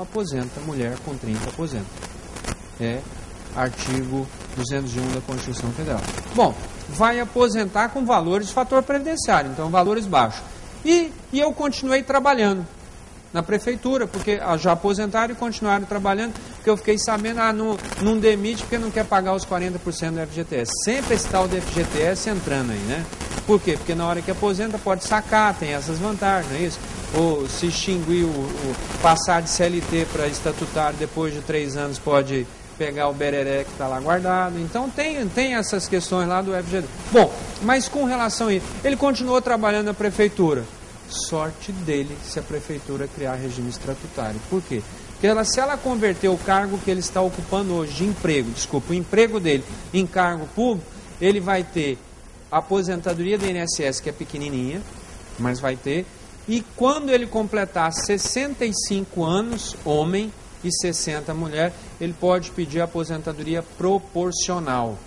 aposenta, mulher com 30 aposenta. É artigo 201 da Constituição Federal. Bom, vai aposentar com valores de fator previdenciário, então valores baixos. E eu continuei trabalhando na prefeitura, porque já aposentaram e continuaram trabalhando, porque eu fiquei sabendo, não demite porque não quer pagar os 40% do FGTS. Sempre esse tal do FGTS entrando aí, né? Por quê? Porque na hora que aposenta pode sacar, tem essas vantagens, não é isso? Ou se extinguir, passar de CLT para estatutário depois de 3 anos pode pegar o bereré que está lá guardado. Então tem essas questões lá do FGTS. Bom, mas com relação a isso, ele continuou trabalhando na prefeitura. Sorte dele se a prefeitura criar regime estatutário. Por quê? Porque se ela converter o cargo que ele está ocupando hoje de emprego, o emprego dele em cargo público, ele vai ter a aposentadoria do INSS, que é pequenininha, mas vai ter, e quando ele completar 65 anos, homem, e 60 mulher, ele pode pedir a aposentadoria proporcional.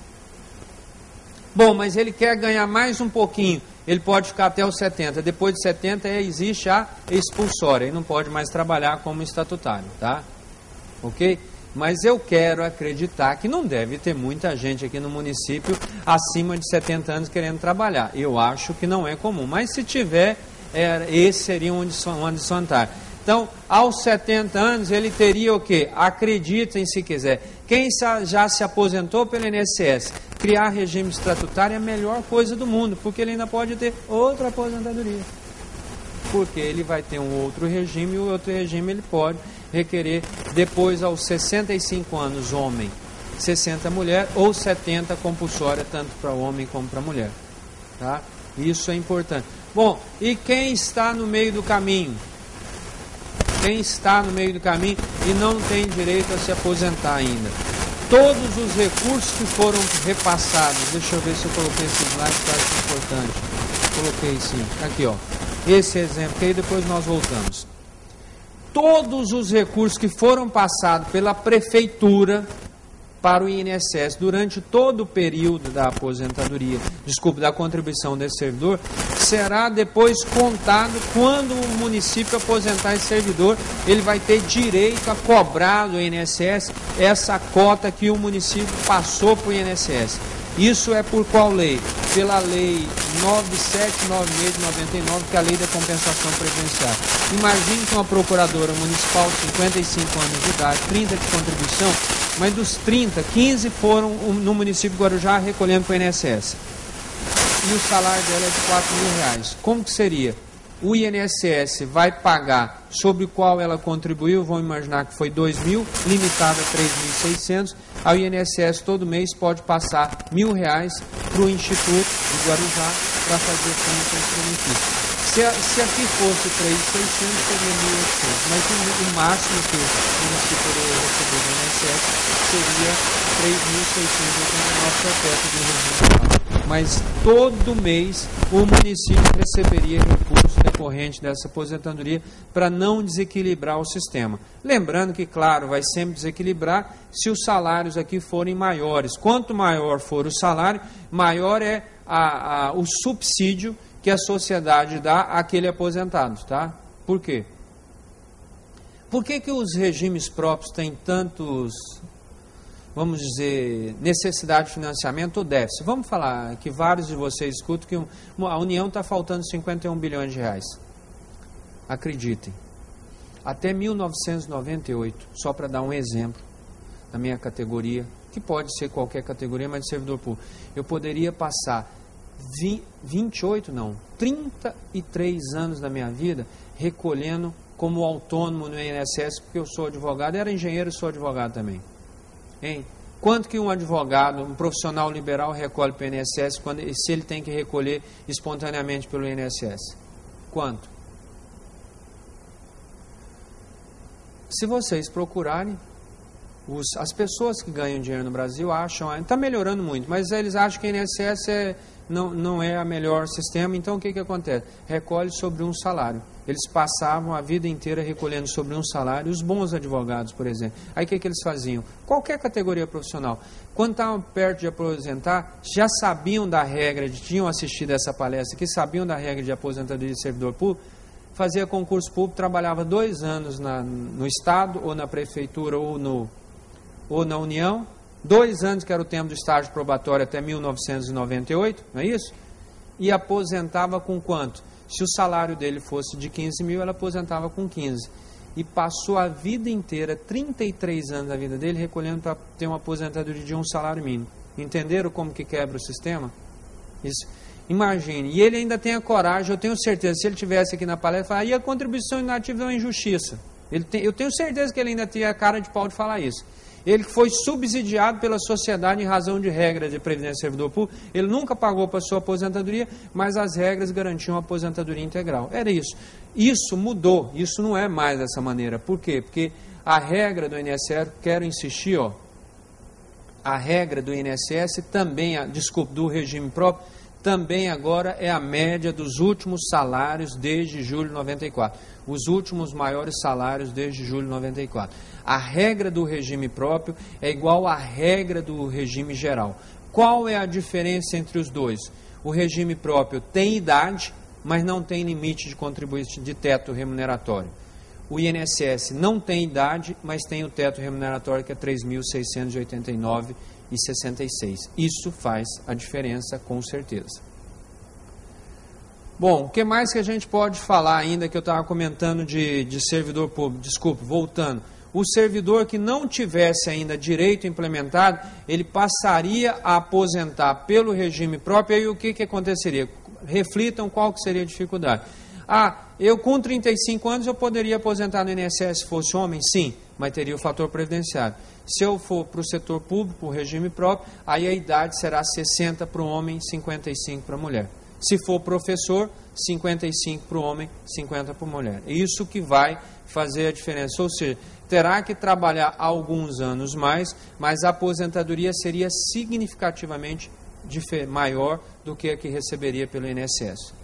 Bom, mas ele quer ganhar mais um pouquinho, ele pode ficar até os 70. Depois de 70 existe a expulsória, e não pode mais trabalhar como estatutário, tá? Ok? Mas eu quero acreditar que não deve ter muita gente aqui no município acima de 70 anos querendo trabalhar. Eu acho que não é comum, mas se tiver, esse seria uma desvantagem. Então, aos 70 anos, ele teria o quê? Acreditem se quiser. Quem já se aposentou pelo INSS, criar regime estatutário é a melhor coisa do mundo, porque ele ainda pode ter outra aposentadoria. Porque ele vai ter um outro regime, e o outro regime ele pode requerer depois aos 65 anos, homem, 60 mulher, ou 70 compulsória, tanto para homem como para mulher. Tá? Isso é importante. Bom, e quem está no meio do caminho? Quem está no meio do caminho e não tem direito a se aposentar ainda. Todos os recursos que foram repassados, deixa eu ver se eu coloquei esse slide que eu acho importante. Coloquei sim, aqui ó, esse exemplo, que aí depois nós voltamos. Todos os recursos que foram passados pela prefeitura para o INSS durante todo o período da aposentadoria, da contribuição desse servidor, será depois contado quando o município aposentar esse servidor, ele vai ter direito a cobrar do INSS essa cota que o município passou para o INSS. Isso é por qual lei? Pela lei 9796 de 99, que é a lei da compensação previdenciária. Imagine que uma procuradora municipal, 55 anos de idade, 30 de contribuição, mas dos 30, 15 foram no município de Guarujá recolhendo para o INSS. E o salário dela é de R$4.000. Como que seria? O INSS vai pagar sobre o qual ela contribuiu, vamos imaginar que foi R$2.000, limitado a R$3.600. A INSS todo mês pode passar R$1.000 para o Instituto de Guarujá para fazer frente a esse benefício. Se aqui fosse 3.600, seria 1.800, mas o máximo que o município poderia receber do INSS seria 3.689 perpétuo do regime. Mas todo mês o município receberia recursos decorrentes dessa aposentadoria para não desequilibrar o sistema. Lembrando que, claro, vai sempre desequilibrar se os salários aqui forem maiores. Quanto maior for o salário, maior é o subsídio que a sociedade dá àquele aposentado, tá? Por quê? Por que os regimes próprios têm tantos, vamos dizer, necessidade de financiamento ou déficit? Vamos falar que vários de vocês escutam que a União está faltando 51 bilhões de reais. Acreditem, até 1998, só para dar um exemplo, na minha categoria, que pode ser qualquer categoria, mas de servidor público, eu poderia passar 33 anos da minha vida recolhendo como autônomo no INSS, porque eu sou advogado, era engenheiro e sou advogado também. Hein? Quanto que um advogado, um profissional liberal recolhe para o INSS se ele tem que recolher espontaneamente pelo INSS? Quanto? Se vocês procurarem, as pessoas que ganham dinheiro no Brasil acham, está melhorando muito, mas eles acham que o INSS não é o melhor sistema, então o que acontece? Recolhe sobre um salário. Eles passavam a vida inteira recolhendo sobre um salário, os bons advogados, por exemplo. Aí o que eles faziam? Qualquer categoria profissional, quando estavam perto de aposentar, já sabiam da regra, tinham assistido essa palestra, que sabiam da regra de aposentadoria de servidor público, fazia concurso público, trabalhava 2 anos no Estado, ou na Prefeitura, ou na União, 2 anos que era o tempo do estágio probatório até 1998, não é isso? E aposentava com quanto? Se o salário dele fosse de 15 mil, ela aposentava com 15. E passou a vida inteira, 33 anos da vida dele, recolhendo para ter uma aposentadoria de um salário mínimo. Entenderam como que quebra o sistema? Isso. Imagine. E ele ainda tem a coragem, eu tenho certeza, se ele estivesse aqui na palestra, falar, e a contribuição inativa é uma injustiça. Eu tenho certeza que ele ainda tinha a cara de pau de falar isso. Ele foi subsidiado pela sociedade em razão de regras de previdência do servidor público, ele nunca pagou para a sua aposentadoria, mas as regras garantiam a aposentadoria integral. Era isso. Isso mudou, isso não é mais dessa maneira. Por quê? Porque a regra do INSS, quero insistir, a regra do INSS também, do regime próprio, também agora é a média dos últimos salários desde julho de 94. Os últimos maiores salários desde julho de 94. A regra do regime próprio é igual à regra do regime geral. Qual é a diferença entre os dois? O regime próprio tem idade, mas não tem limite de contribuição de teto remuneratório. O INSS não tem idade, mas tem o teto remuneratório que é R$ 3.689,66. Isso faz a diferença, com certeza. Bom, o que mais que a gente pode falar ainda, que eu estava comentando de servidor público? Desculpe, voltando. O servidor que não tivesse ainda direito implementado, ele passaria a aposentar pelo regime próprio, e aí o que aconteceria? Reflitam qual que seria a dificuldade. Eu com 35 anos eu poderia aposentar no INSS se fosse homem? Sim, mas teria o fator previdenciário. Se eu for para o setor público, o regime próprio, aí a idade será 60 para o homem, 55 para a mulher. Se for professor, 55 para o homem, 50 para a mulher. É isso que vai fazer a diferença. Ou seja, terá que trabalhar alguns anos mais, mas a aposentadoria seria significativamente maior do que a que receberia pelo INSS.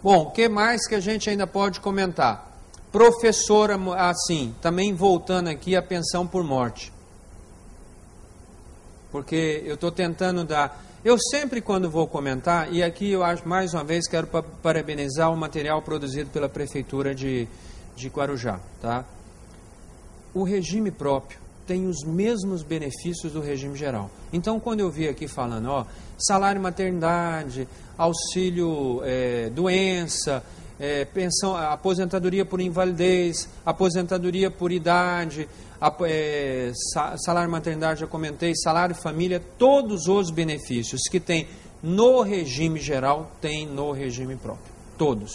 Bom, o que mais que a gente ainda pode comentar? Professora, assim, também voltando aqui a pensão por morte. Porque eu estou tentando dar... Eu sempre, quando vou comentar, e aqui eu acho, mais uma vez, quero parabenizar o material produzido pela Prefeitura de Guarujá. Tá? O regime próprio tem os mesmos benefícios do regime geral. Então, quando eu vi aqui falando, salário maternidade, auxílio doença, pensão, aposentadoria por invalidez, aposentadoria por idade, salário maternidade, já comentei, salário família, todos os benefícios que tem no regime geral, tem no regime próprio. Todos.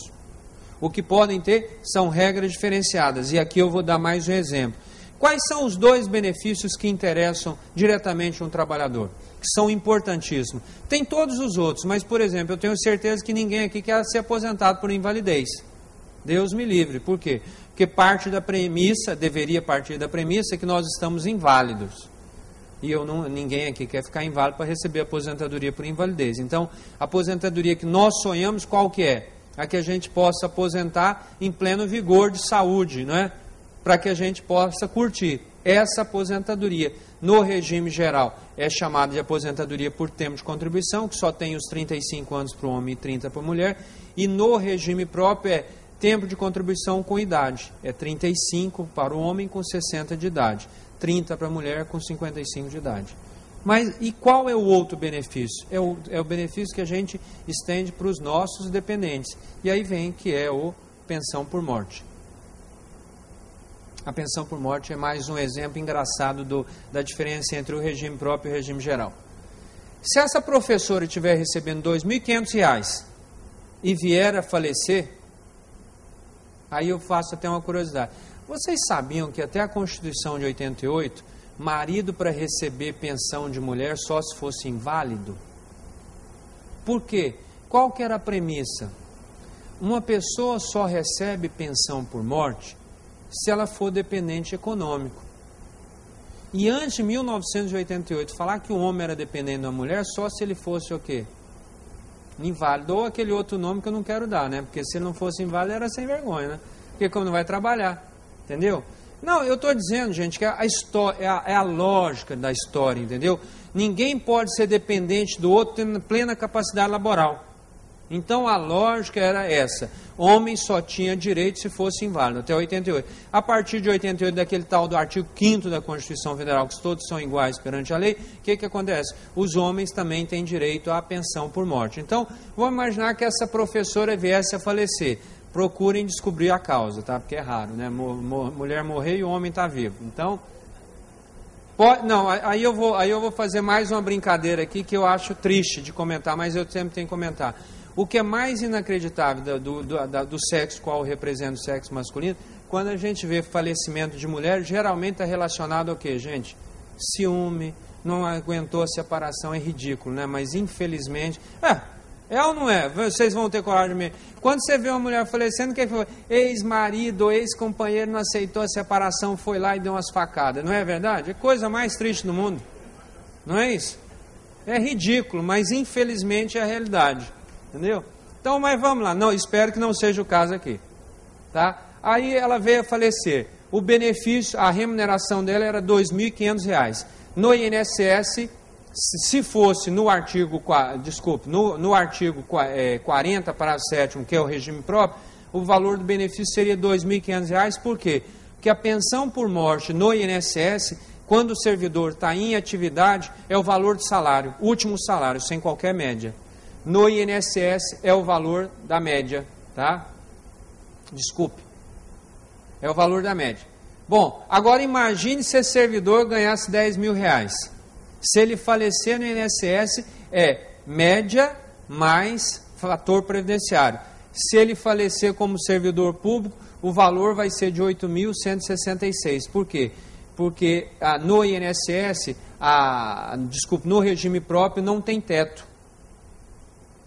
O que podem ter são regras diferenciadas. E aqui eu vou dar mais um exemplo. Quais são os 2 benefícios que interessam diretamente um trabalhador? Que são importantíssimos. Tem todos os outros, mas, por exemplo, eu tenho certeza que ninguém aqui quer ser aposentado por invalidez. Deus me livre. Por quê? Porque deveria partir da premissa que nós estamos inválidos. E ninguém aqui quer ficar inválido para receber aposentadoria por invalidez. Então, a aposentadoria que nós sonhamos, qual que é? A que a gente possa aposentar em pleno vigor de saúde, não é? Para que a gente possa curtir. Essa aposentadoria no regime geral é chamada de aposentadoria por tempo de contribuição, que só tem os 35 anos para o homem e 30 para a mulher, e no regime próprio é tempo de contribuição com idade, é 35 para o homem com 60 de idade, 30 para a mulher com 55 de idade. Mas e qual é o outro benefício? É o benefício que a gente estende para os nossos dependentes, e aí vem que é o pensão por morte. A pensão por morte é mais um exemplo engraçado da diferença entre o regime próprio e o regime geral. Se essa professora estiver recebendo R$ 2.500 e vier a falecer, aí eu faço até uma curiosidade. Vocês sabiam que até a Constituição de 88, marido para receber pensão de mulher só se fosse inválido? Por quê? Qual que era a premissa? Uma pessoa só recebe pensão por morte se ela for dependente econômico. E antes de 1988, falar que o homem era dependente da mulher só se ele fosse o quê? Inválido, ou aquele outro nome que eu não quero dar, né? Porque se ele não fosse inválido, era sem vergonha, né? Porque como não vai trabalhar, entendeu? Não, eu estou dizendo, gente, que a história, é a lógica da história, entendeu? Ninguém pode ser dependente do outro tendo plena capacidade laboral. Então a lógica era essa: homem só tinha direito se fosse inválido, até 88. A partir de 88, daquele tal do artigo 5º da Constituição Federal, que todos são iguais perante a lei, o que acontece? Os homens também têm direito à pensão por morte. Então, vamos imaginar que essa professora viesse a falecer. Procurem descobrir a causa, tá? Porque é raro, né? Mulher morrer e o homem está vivo. Então, não, aí eu vou fazer mais uma brincadeira aqui que eu acho triste de comentar, mas eu sempre tenho que comentar. O que é mais inacreditável do sexo qual representa o sexo masculino, quando a gente vê falecimento de mulher, geralmente está relacionado ao quê, gente? Ciúme, não aguentou a separação, é ridículo, né? Mas infelizmente... É ou não é? Vocês vão ter coragem mesmo. Quando você vê uma mulher falecendo, que foi? Ex-marido, ex-companheiro não aceitou a separação, foi lá e deu umas facadas. Não é verdade? É a coisa mais triste do mundo. Não é isso? É ridículo, mas infelizmente é a realidade. Entendeu? Então, mas vamos lá. Não, espero que não seja o caso aqui. Tá? Aí ela veio a falecer. O benefício, a remuneração dela era R$ 2.500. No INSS... Se fosse no artigo, no artigo 40, parágrafo 7º, que é o regime próprio, o valor do benefício seria R$ 2.500. Por quê? Porque a pensão por morte no INSS, quando o servidor está em atividade, é o valor do salário, último salário, sem qualquer média. No INSS é o valor da média, tá? Desculpe. É o valor da média. Bom, agora imagine se esse servidor ganhasse R$ 10.000. Se ele falecer no INSS, é média mais fator previdenciário. Se ele falecer como servidor público, o valor vai ser de R$ 8.166. Por quê? Porque no INSS, no regime próprio, não tem teto.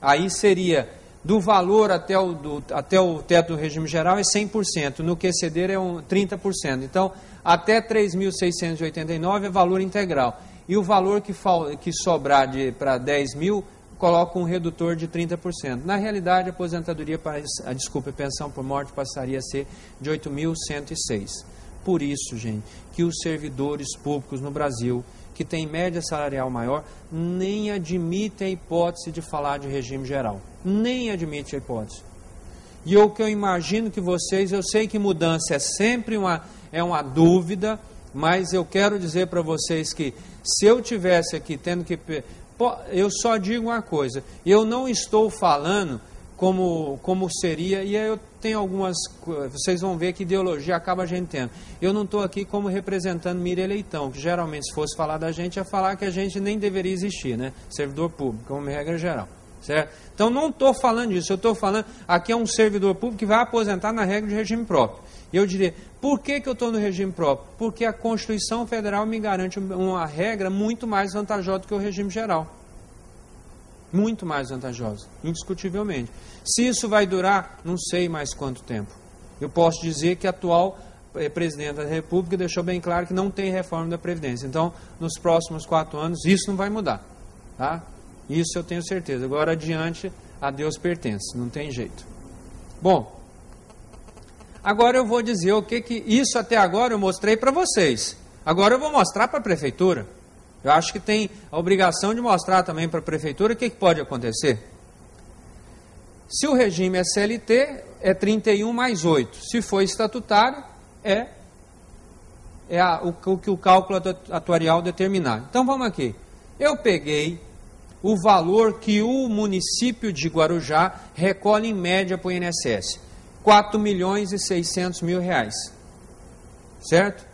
Aí seria, do valor até o teto do regime geral é 100%, no QCD é 30%. Então, até 3.689 é valor integral. E o valor que sobrar para 10 mil, coloca um redutor de 30%. Na realidade, a aposentadoria, a pensão por morte passaria a ser de 8.106. Por isso, gente, que os servidores públicos no Brasil, que têm média salarial maior, nem admitem a hipótese de falar de regime geral. Nem admite a hipótese. E o que eu imagino que vocês, eu sei que mudança é sempre uma dúvida, mas eu quero dizer para vocês que se eu tivesse aqui tendo que... Eu só digo uma coisa, eu não estou falando como seria, e aí eu tenho algumas... Vocês vão ver que ideologia acaba a gente tendo. Eu não estou aqui como representando Miriam Leitão, que geralmente se fosse falar da gente, ia falar que a gente nem deveria existir, né? Servidor público, como regra geral. Certo? Então não estou falando disso, eu estou falando, aqui é um servidor público que vai aposentar na regra de regime próprio. E eu diria, por que eu estou no regime próprio? Porque a Constituição Federal me garante uma regra muito mais vantajosa do que o regime geral. Muito mais vantajosa, indiscutivelmente. Se isso vai durar, não sei mais quanto tempo. Eu posso dizer que a atual presidente da República deixou bem claro que não tem reforma da Previdência. Então, nos próximos 4 anos, isso não vai mudar. Tá? Isso eu tenho certeza. Agora adiante, a Deus pertence, não tem jeito. Bom, agora eu vou dizer o que isso até agora eu mostrei para vocês. Agora eu vou mostrar para a Prefeitura. Eu acho que tem a obrigação de mostrar também para a Prefeitura o que pode acontecer. Se o regime é CLT, é 31 mais 8. Se for estatutário, é o que o cálculo atuarial determinar. Então vamos aqui. Eu peguei o valor que o município de Guarujá recolhe em média para o INSS. R$ 4.600.000. Certo?